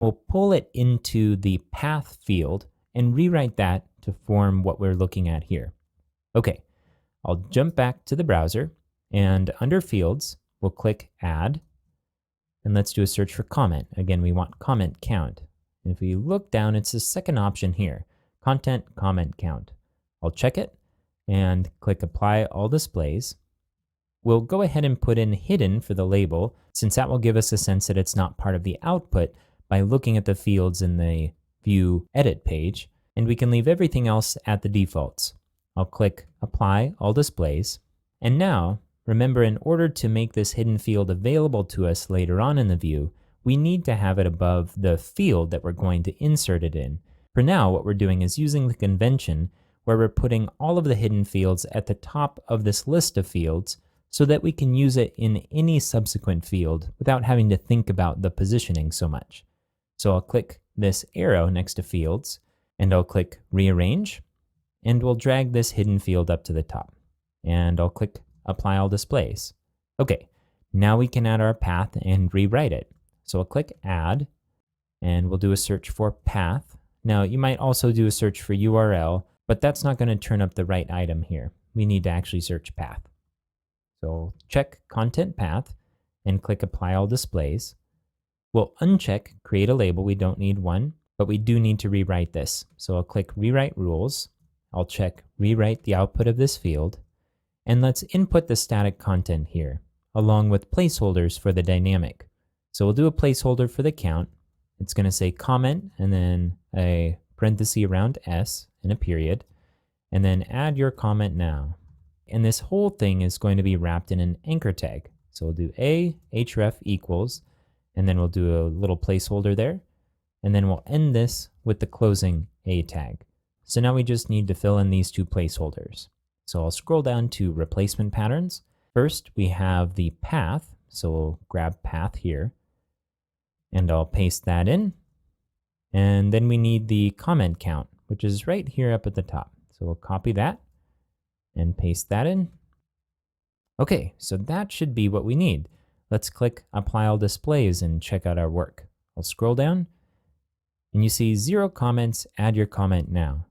We'll pull it into the path field and rewrite that to form what we're looking at here. Okay, I'll jump back to the browser, and under Fields, we'll click Add, and let's do a search for comment. Again, we want comment count. And if we look down, it's the second option here, Content Comment Count. I'll check it and click Apply All Displays. We'll go ahead and put in hidden for the label, since that will give us a sense that it's not part of the output by looking at the fields in the View Edit page, and we can leave everything else at the defaults. I'll click Apply All Displays, and now, remember, in order to make this hidden field available to us later on in the view, we need to have it above the field that we're going to insert it in. For now, what we're doing is using the convention where we're putting all of the hidden fields at the top of this list of fields so that we can use it in any subsequent field without having to think about the positioning so much. So I'll click this arrow next to fields, and I'll click Rearrange, and we'll drag this hidden field up to the top. And I'll click Apply All Displays. Okay, now we can add our path and rewrite it. So I'll click Add, and we'll do a search for path. Now you might also do a search for URL, but that's not going to turn up the right item here. We need to actually search path. So check Content Path and click Apply All Displays. We'll uncheck Create a Label. We don't need one, but we do need to rewrite this. So I'll click Rewrite Rules. I'll check Rewrite the output of this field. And let's input the static content here, along with placeholders for the dynamic. So we'll do a placeholder for the count. It's going to say comment, and then a parenthesis around S and a period, and then add your comment now. And this whole thing is going to be wrapped in an anchor tag. So we'll do a href equals, and then we'll do a little placeholder there, and then we'll end this with the closing a tag. So now we just need to fill in these two placeholders. So I'll scroll down to replacement patterns. First, we have the path. So we'll grab path here, and I'll paste that in. And then we need the comment count, which is right here up at the top. So we'll copy that and paste that in. Okay, so that should be what we need. Let's click Apply All Displays and check out our work. I'll scroll down, and you see 0 comments, add your comment now.